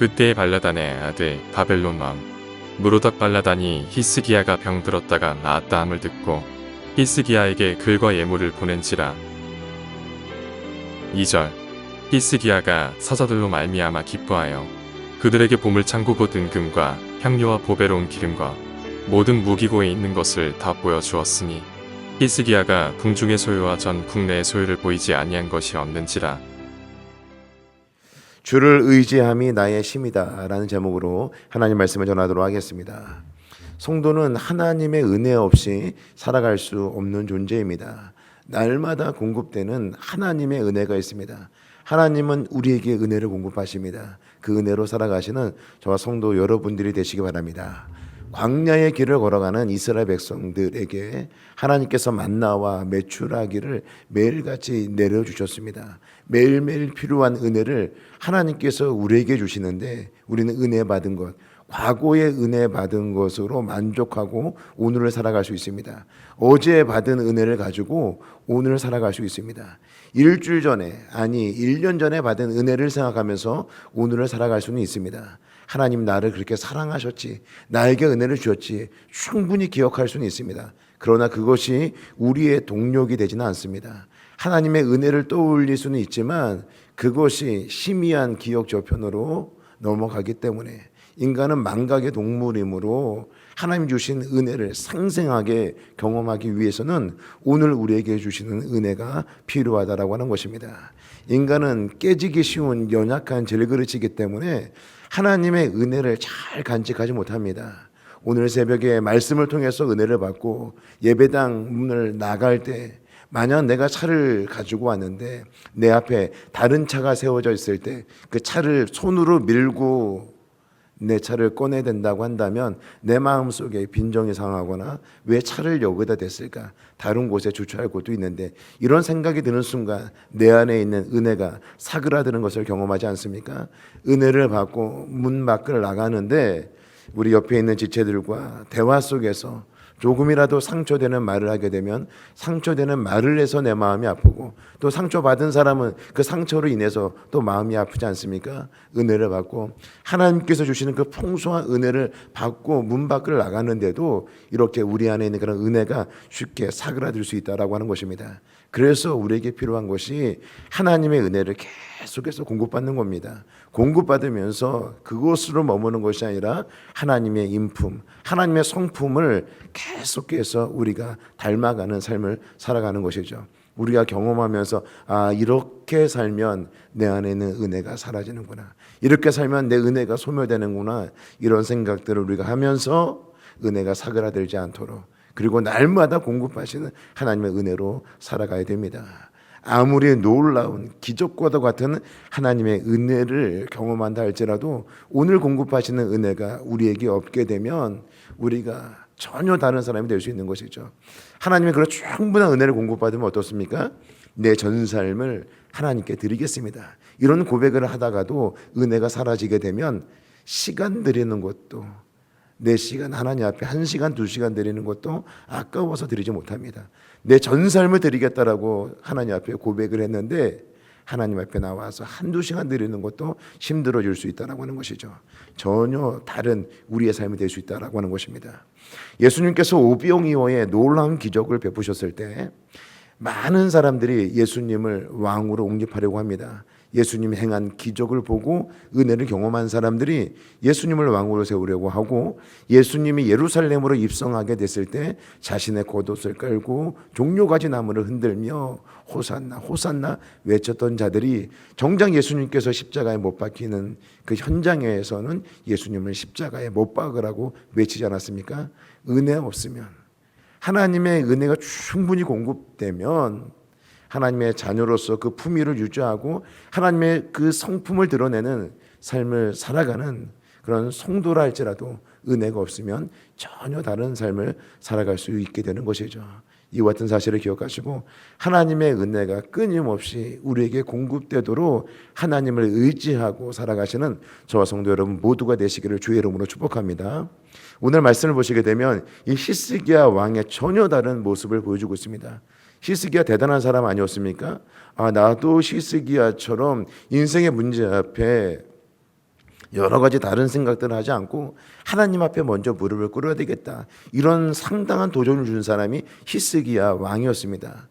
그때 발라단의 아들 바벨론 왕 무로닥 발라단이 히스기야가 병들었다가 나았다 함을 듣고 히스기야에게 글과 예물을 보낸지라. 2절. 히스기야가 사자들로 말미암아 기뻐하여 그들에게 보물창고고 은금과 향료와 보배로운 기름과 모든 무기고에 있는 것을 다 보여주었으니 히스기야가 궁중의 소유와 전 국내의 소유를 보이지 아니한 것이 없는지라. 주를 의지함이 나의 힘이다 라는 제목으로 하나님 말씀을 전하도록 하겠습니다. 성도는 하나님의 은혜 없이 살아갈 수 없는 존재입니다. 날마다 공급되는 하나님의 은혜가 있습니다. 하나님은 우리에게 은혜를 공급하십니다. 그 은혜로 살아가시는 저와 성도 여러분들이 되시기 바랍니다. 광야의 길을 걸어가는 이스라엘 백성들에게 하나님께서 만나와 메추라기를 매일같이 내려주셨습니다. 매일매일 필요한 은혜를 하나님께서 우리에게 주시는데 우리는 은혜 받은 것, 과거의 은혜 받은 것으로 만족하고 오늘을 살아갈 수 있습니다. 어제 받은 은혜를 가지고 오늘을 살아갈 수 있습니다. 일주일 전에, 아니 1년 전에 받은 은혜를 생각하면서 오늘을 살아갈 수는 있습니다. 하나님 나를 그렇게 사랑하셨지, 나에게 은혜를 주셨지 충분히 기억할 수는 있습니다. 그러나 그것이 우리의 동력이 되지는 않습니다. 하나님의 은혜를 떠올릴 수는 있지만 그것이 희미한 기억 저편으로 넘어가기 때문에 인간은 망각의 동물이므로 하나님 주신 은혜를 생생하게 경험하기 위해서는 오늘 우리에게 주시는 은혜가 필요하다라고 하는 것입니다. 인간은 깨지기 쉬운 연약한 질그릇이기 때문에 하나님의 은혜를 잘 간직하지 못합니다. 오늘 새벽에 말씀을 통해서 은혜를 받고 예배당 문을 나갈 때 만약 내가 차를 가지고 왔는데 내 앞에 다른 차가 세워져 있을 때 그 차를 손으로 밀고 내 차를 꺼내야 된다고 한다면 내 마음속에 빈정이 상하거나 왜 차를 여기다 댔을까? 다른 곳에 주차할 곳도 있는데 이런 생각이 드는 순간 내 안에 있는 은혜가 사그라드는 것을 경험하지 않습니까? 은혜를 받고 문 밖을 나가는데 우리 옆에 있는 지체들과 대화 속에서 조금이라도 상처되는 말을 하게 되면 상처되는 말을 해서 내 마음이 아프고 또 상처받은 사람은 그 상처로 인해서 또 마음이 아프지 않습니까? 은혜를 받고 하나님께서 주시는 그 풍성한 은혜를 받고 문 밖을 나가는데도 이렇게 우리 안에 있는 그런 은혜가 쉽게 사그라들 수 있다라고 하는 것입니다. 그래서 우리에게 필요한 것이 하나님의 은혜를 계속해서 공급받는 겁니다. 공급받으면서 그것으로 머무는 것이 아니라 하나님의 인품, 하나님의 성품을 계속해서 우리가 닮아가는 삶을 살아가는 것이죠. 우리가 경험하면서 이렇게 살면 내 안에 있는 은혜가 사라지는구나, 이렇게 살면 내 은혜가 소멸되는구나, 이런 생각들을 우리가 하면서 은혜가 사그라들지 않도록, 그리고 날마다 공급하시는 하나님의 은혜로 살아가야 됩니다. 아무리 놀라운 기적과도 같은 하나님의 은혜를 경험한다 할지라도 오늘 공급하시는 은혜가 우리에게 없게 되면 우리가 전혀 다른 사람이 될 수 있는 것이죠. 하나님의 그런 충분한 은혜를 공급받으면 어떻습니까? 내 전 삶을 하나님께 드리겠습니다. 이런 고백을 하다가도 은혜가 사라지게 되면 시간 드리는 것도, 내 시간 하나님 앞에 1시간 2시간 드리는 것도 아까워서 드리지 못합니다. 내 전 삶을 드리겠다라고 하나님 앞에 고백을 했는데 하나님 앞에 나와서 1-2시간 드리는 것도 힘들어질 수 있다라고 하는 것이죠. 전혀 다른 우리의 삶이 될 수 있다라고 하는 것입니다. 예수님께서 오병이어의 놀라운 기적을 베푸셨을 때 많은 사람들이 예수님을 왕으로 옹립하려고 합니다. 예수님이 행한 기적을 보고 은혜를 경험한 사람들이 예수님을 왕으로 세우려고 하고, 예수님이 예루살렘으로 입성하게 됐을 때 자신의 겉옷을 깔고 종려가지 나무를 흔들며 호산나 호산나 외쳤던 자들이 정작 예수님께서 십자가에 못 박히는 그 현장에서는 예수님을 십자가에 못 박으라고 외치지 않았습니까? 은혜 없으면, 하나님의 은혜가 충분히 공급되면 하나님의 자녀로서 그 품위를 유지하고 하나님의 그 성품을 드러내는 삶을 살아가는 그런 성도라 할지라도 은혜가 없으면 전혀 다른 삶을 살아갈 수 있게 되는 것이죠. 이와 같은 사실을 기억하시고 하나님의 은혜가 끊임없이 우리에게 공급되도록 하나님을 의지하고 살아가시는 저와 성도 여러분 모두가 되시기를 주의 이름으로 축복합니다. 오늘 말씀을 보시게 되면 이 히스기야 왕의 전혀 다른 모습을 보여주고 있습니다. 히스기야 대단한 사람 아니었습니까? 나도 히스기야처럼 인생의 문제 앞에 여러 가지 다른 생각들을 하지 않고 하나님 앞에 먼저 무릎을 꿇어야 되겠다. 이런 상당한 도전을 준 사람이 히스기야 왕이었습니다.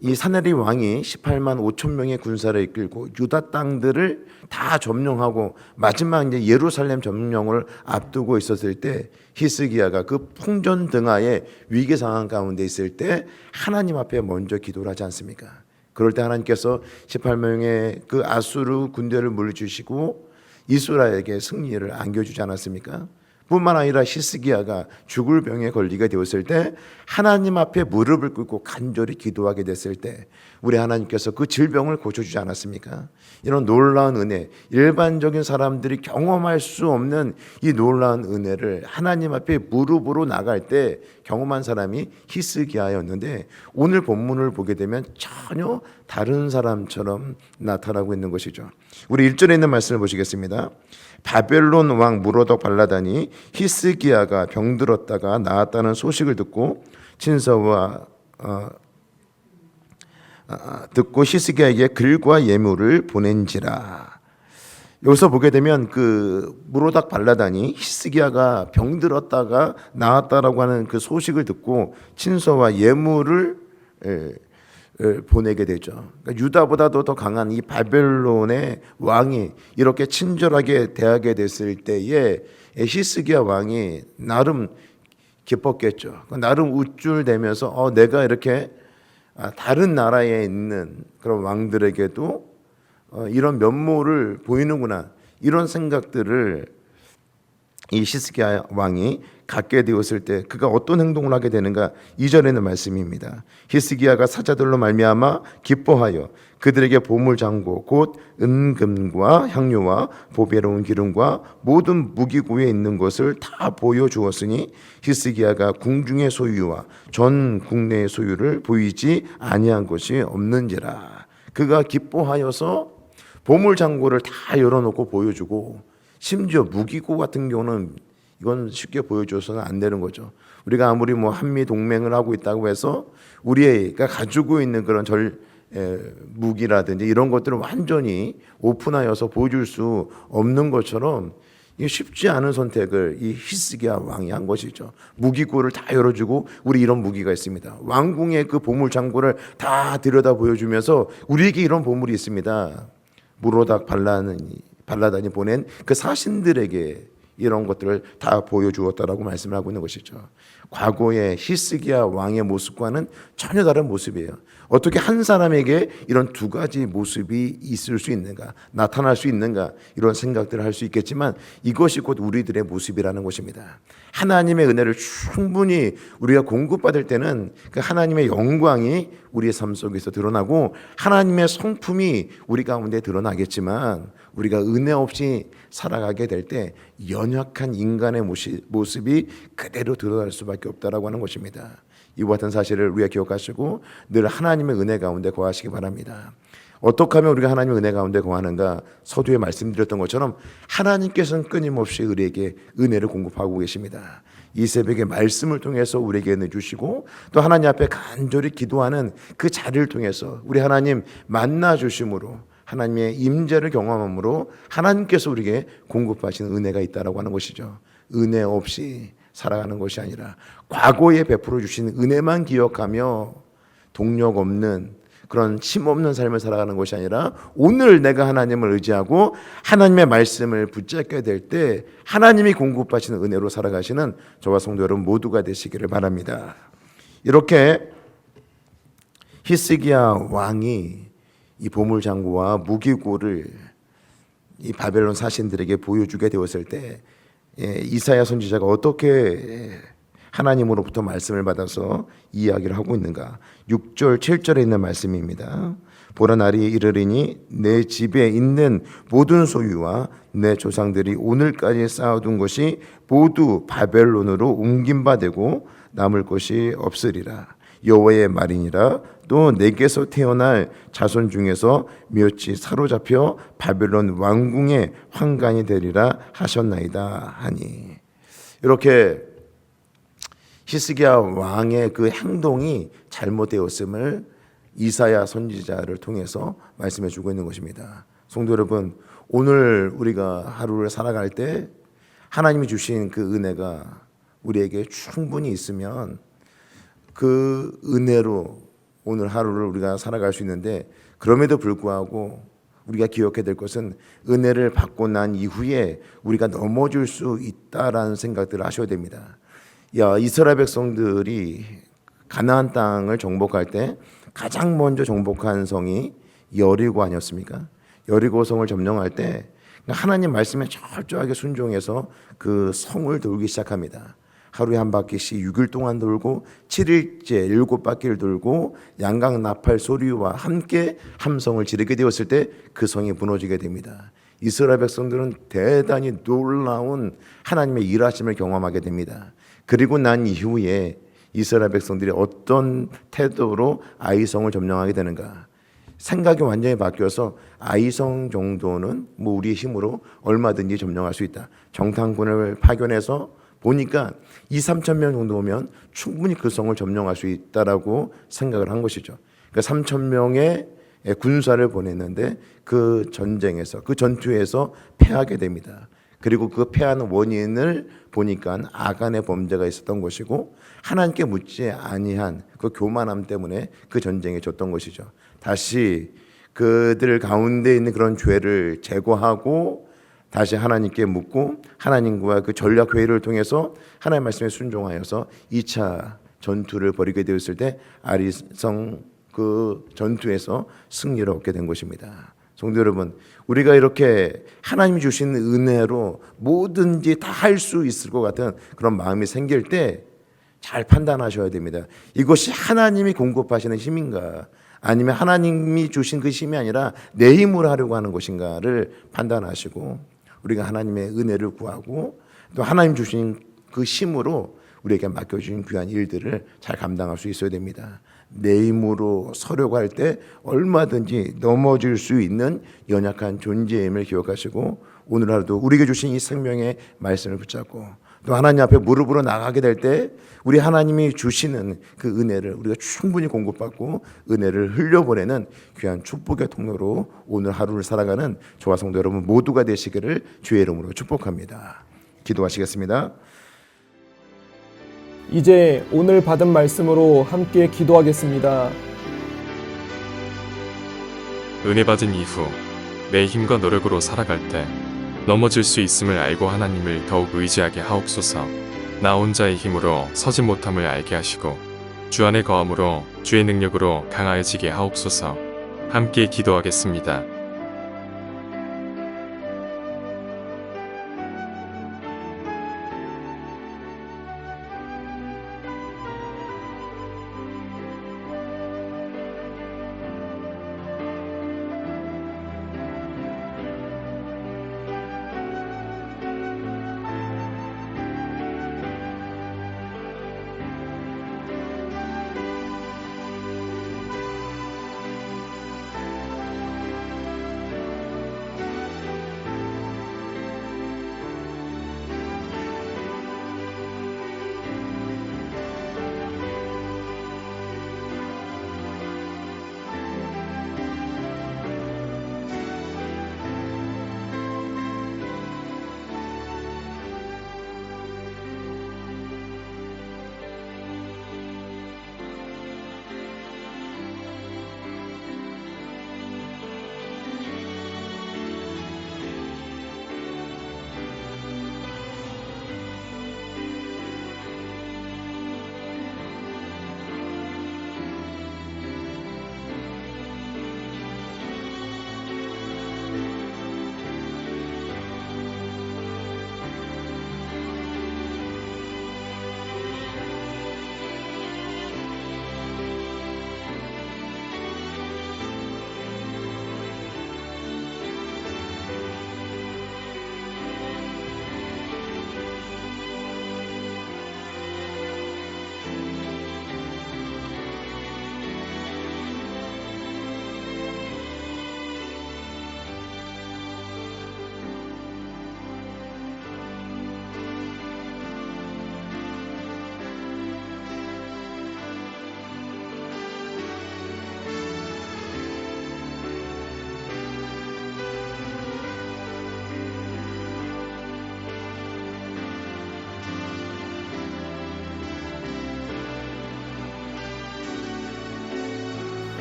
이 사네립 왕이 18만 5천 명의 군사를 이끌고 유다 땅들을 다 점령하고 마지막 이제 예루살렘 점령을 앞두고 있었을 때 히스기야가 그 풍전 등하의 위기 상황 가운데 있을 때 하나님 앞에 먼저 기도를 하지 않습니까? 그럴 때 하나님께서 18명의 그 아수르 군대를 물리치시고 이스라엘에게 승리를 안겨주지 않았습니까? 뿐만 아니라 히스기야가 죽을 병에 걸리게 되었을 때 하나님 앞에 무릎을 꿇고 간절히 기도하게 됐을 때 우리 하나님께서 그 질병을 고쳐주지 않았습니까? 이런 놀라운 은혜, 일반적인 사람들이 경험할 수 없는 이 놀라운 은혜를 하나님 앞에 무릎으로 나갈 때 경험한 사람이 히스기야였는데 오늘 본문을 보게 되면 전혀 다른 사람처럼 나타나고 있는 것이죠. 우리 1절에 있는 말씀을 보시겠습니다. 바벨론 왕 무로덕 발라단이 히스기야가 병들었다가 나았다는 소식을 듣고 친서와 듣고 히스기야에게 글과 예물을 보낸지라. 여기서 보게 되면 그 무로닥 발라단이 히스기야가 병들었다가 나았다라고 하는 그 소식을 듣고 친서와 예물을 보내게 되죠. 그러니까 유다보다도 더 강한 이 바벨론의 왕이 이렇게 친절하게 대하게 됐을 때에 히스기야 왕이 나름 기뻤겠죠. 나름 우쭐대면서 내가 이렇게 다른 나라에 있는 그런 왕들에게도 이런 면모를 보이는구나, 이런 생각들을 이 히스기야 왕이 갖게 되었을 때 그가 어떤 행동을 하게 되는가? 2절에는 말씀입니다. 히스기야가 사자들로 말미암아 기뻐하여 그들에게 보물장고 곧 은금과 향료와 보배로운 기름과 모든 무기고에 있는 것을 다 보여주었으니 히스기야가 궁중의 소유와 전 국내의 소유를 보이지 아니한 것이 없는지라. 그가 기뻐하여서 보물장고를 다 열어놓고 보여주고, 심지어 무기고 같은 경우는 이건 쉽게 보여줘서는 안 되는 거죠. 우리가 아무리 뭐 한미 동맹을 하고 있다고 해서 우리가 가지고 있는 그런 무기라든지 이런 것들을 완전히 오픈하여서 보여줄 수 없는 것처럼 이게 쉽지 않은 선택을 이 히스기야 왕이 한 것이죠. 무기고를 다 열어주고 우리 이런 무기가 있습니다. 왕궁의 그 보물 창고를 다 들여다 보여주면서 우리에게 이런 보물이 있습니다. 무로닥 발라단이 보낸 그 사신들에게 이런 것들을 다 보여주었다라고 말씀을 하고 있는 것이죠. 과거의 히스기야 왕의 모습과는 전혀 다른 모습이에요. 어떻게 한 사람에게 이런 두 가지 모습이 있을 수 있는가, 나타날 수 있는가, 이런 생각들을 할 수 있겠지만 이것이 곧 우리들의 모습이라는 것입니다. 하나님의 은혜를 충분히 우리가 공급받을 때는 그 하나님의 영광이 우리의 삶 속에서 드러나고 하나님의 성품이 우리 가운데 드러나겠지만 우리가 은혜 없이 살아가게 될 때 연약한 인간의 모습이 그대로 드러날 수밖에 없다라고 하는 것입니다. 이와 같은 사실을 우리가 기억하시고 늘 하나님의 은혜 가운데 거하시기 바랍니다. 어떻게 하면 우리가 하나님의 은혜 가운데 거하는가? 서두에 말씀드렸던 것처럼 하나님께서는 끊임없이 우리에게 은혜를 공급하고 계십니다. 이 새벽에 말씀을 통해서 우리에게 은혜 주시고 또 하나님 앞에 간절히 기도하는 그 자리를 통해서 우리 하나님 만나 주심으로 하나님의 임재를 경험함으로 하나님께서 우리에게 공급하시는 은혜가 있다라고 하는 것이죠. 은혜 없이 살아가는 것이 아니라 과거에 베풀어 주신 은혜만 기억하며 동력 없는 그런 힘없는 삶을 살아가는 것이 아니라 오늘 내가 하나님을 의지하고 하나님의 말씀을 붙잡게 될 때 하나님이 공급하시는 은혜로 살아가시는 저와 성도 여러분 모두가 되시기를 바랍니다. 이렇게 히스기야 왕이 이 보물장고와 무기고를 이 바벨론 사신들에게 보여주게 되었을 때 이사야 선지자가 어떻게 하나님으로부터 말씀을 받아서 이야기를 하고 있는가? 6절 7절에 있는 말씀입니다. 보라 날이 이르리니 내 집에 있는 모든 소유와 내 조상들이 오늘까지 쌓아둔 것이 모두 바벨론으로 옮김바 되고 남을 것이 없으리라. 여호와의 말이니라. 또 내게서 태어날 자손 중에서 몇이 사로잡혀 바벨론 왕궁의 환관이 되리라 하셨나이다 하니. 이렇게 히스기야 왕의 그 행동이 잘못되었음을 이사야 선지자를 통해서 말씀해 주고 있는 것입니다. 성도 여러분, 오늘 우리가 하루를 살아갈 때 하나님이 주신 그 은혜가 우리에게 충분히 있으면 그 은혜로 오늘 하루를 우리가 살아갈 수 있는데, 그럼에도 불구하고 우리가 기억해야 될 것은 은혜를 받고 난 이후에 우리가 넘어질 수 있다라는 생각들을 하셔야 됩니다. 이스라엘 백성들이 가나안 땅을 정복할 때 가장 먼저 정복한 성이 여리고 아니었습니까? 여리고 성을 점령할 때 하나님 말씀에 철저하게 순종해서 그 성을 돌기 시작합니다. 하루에 한 바퀴씩 6일 동안 돌고 7일째 7바퀴를 돌고 양각 나팔 소리와 함께 함성을 지르게 되었을 때 그 성이 무너지게 됩니다. 이스라엘 백성들은 대단히 놀라운 하나님의 일하심을 경험하게 됩니다. 그리고 난 이후에 이스라엘 백성들이 어떤 태도로 아이성을 점령하게 되는가? 생각이 완전히 바뀌어서 아이성 정도는 뭐 우리의 힘으로 얼마든지 점령할 수 있다. 정탐군을 파견해서 보니까 2-3천 명 정도면 충분히 그 성을 점령할 수 있다라고 생각을 한 것이죠. 그러니까 3천 명의 군사를 보냈는데 그 전쟁에서, 그 전투에서 패하게 됩니다. 그리고 그 패하는 원인을 보니까 아간의 범죄가 있었던 것이고 하나님께 묻지 아니한 그 교만함 때문에 그 전쟁에 졌던 것이죠. 다시 그들 가운데 있는 그런 죄를 제거하고 다시 하나님께 묻고 하나님과 그 전략 회의를 통해서 하나님의 말씀에 순종하여서 2차 전투를 벌이게 되었을 때 아리성 그 전투에서 승리를 얻게 된 것입니다. 성도 여러분, 우리가 이렇게 하나님이 주신 은혜로 뭐든지 다 할 수 있을 것 같은 그런 마음이 생길 때 잘 판단하셔야 됩니다. 이것이 하나님이 공급하시는 힘인가, 아니면 하나님이 주신 그 힘이 아니라 내 힘으로 하려고 하는 것인가를 판단하시고 우리가 하나님의 은혜를 구하고 또 하나님 주신 그 힘으로 우리에게 맡겨주신 귀한 일들을 잘 감당할 수 있어야 됩니다. 내 힘으로 서려고 할 때 얼마든지 넘어질 수 있는 연약한 존재임을 기억하시고 오늘 하루도 우리에게 주신 이 생명의 말씀을 붙잡고 또 하나님 앞에 무릎으로 나가게 될 때 우리 하나님이 주시는 그 은혜를 우리가 충분히 공급받고 은혜를 흘려보내는 귀한 축복의 통로로 오늘 하루를 살아가는 저와 성도 여러분 모두가 되시기를 주의 이름으로 축복합니다. 기도하시겠습니다. 이제 오늘 받은 말씀으로 함께 기도하겠습니다. 은혜 받은 이후 내 힘과 노력으로 살아갈 때 넘어질 수 있음을 알고 하나님을 더욱 의지하게 하옵소서. 나 혼자의 힘으로 서지 못함을 알게 하시고 주 안에 거함으로 주의 능력으로 강하여지게 하옵소서. 함께 기도하겠습니다.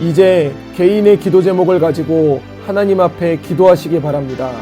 이제 개인의 기도 제목을 가지고 하나님 앞에 기도하시기 바랍니다.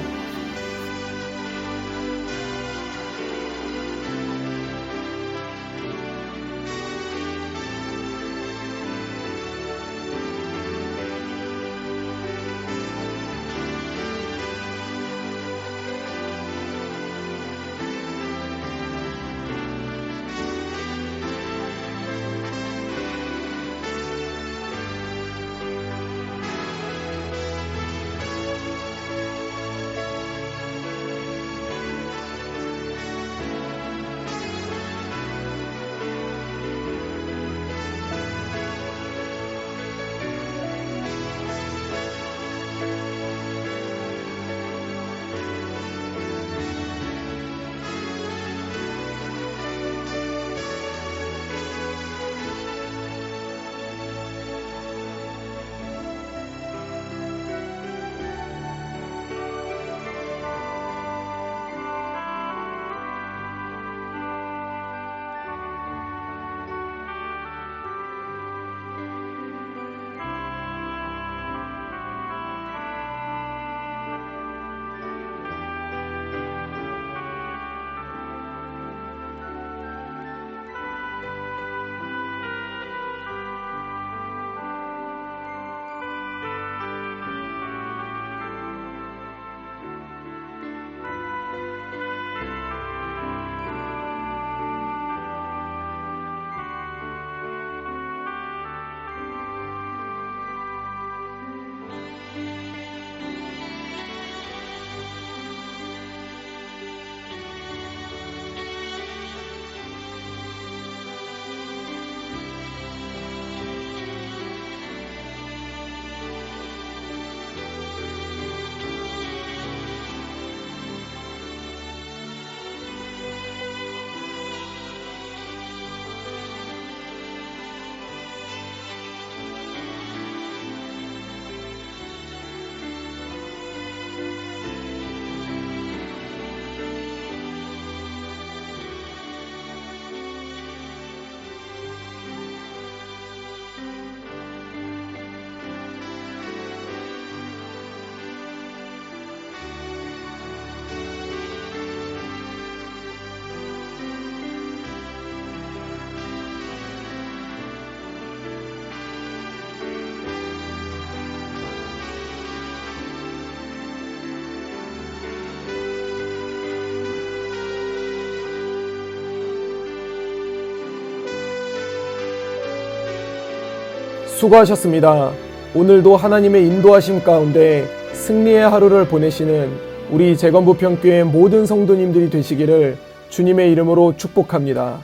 수고하셨습니다. 오늘도 하나님의 인도하심 가운데 승리의 하루를 보내시는 우리 재건부평교회 모든 성도님들이 되시기를 주님의 이름으로 축복합니다.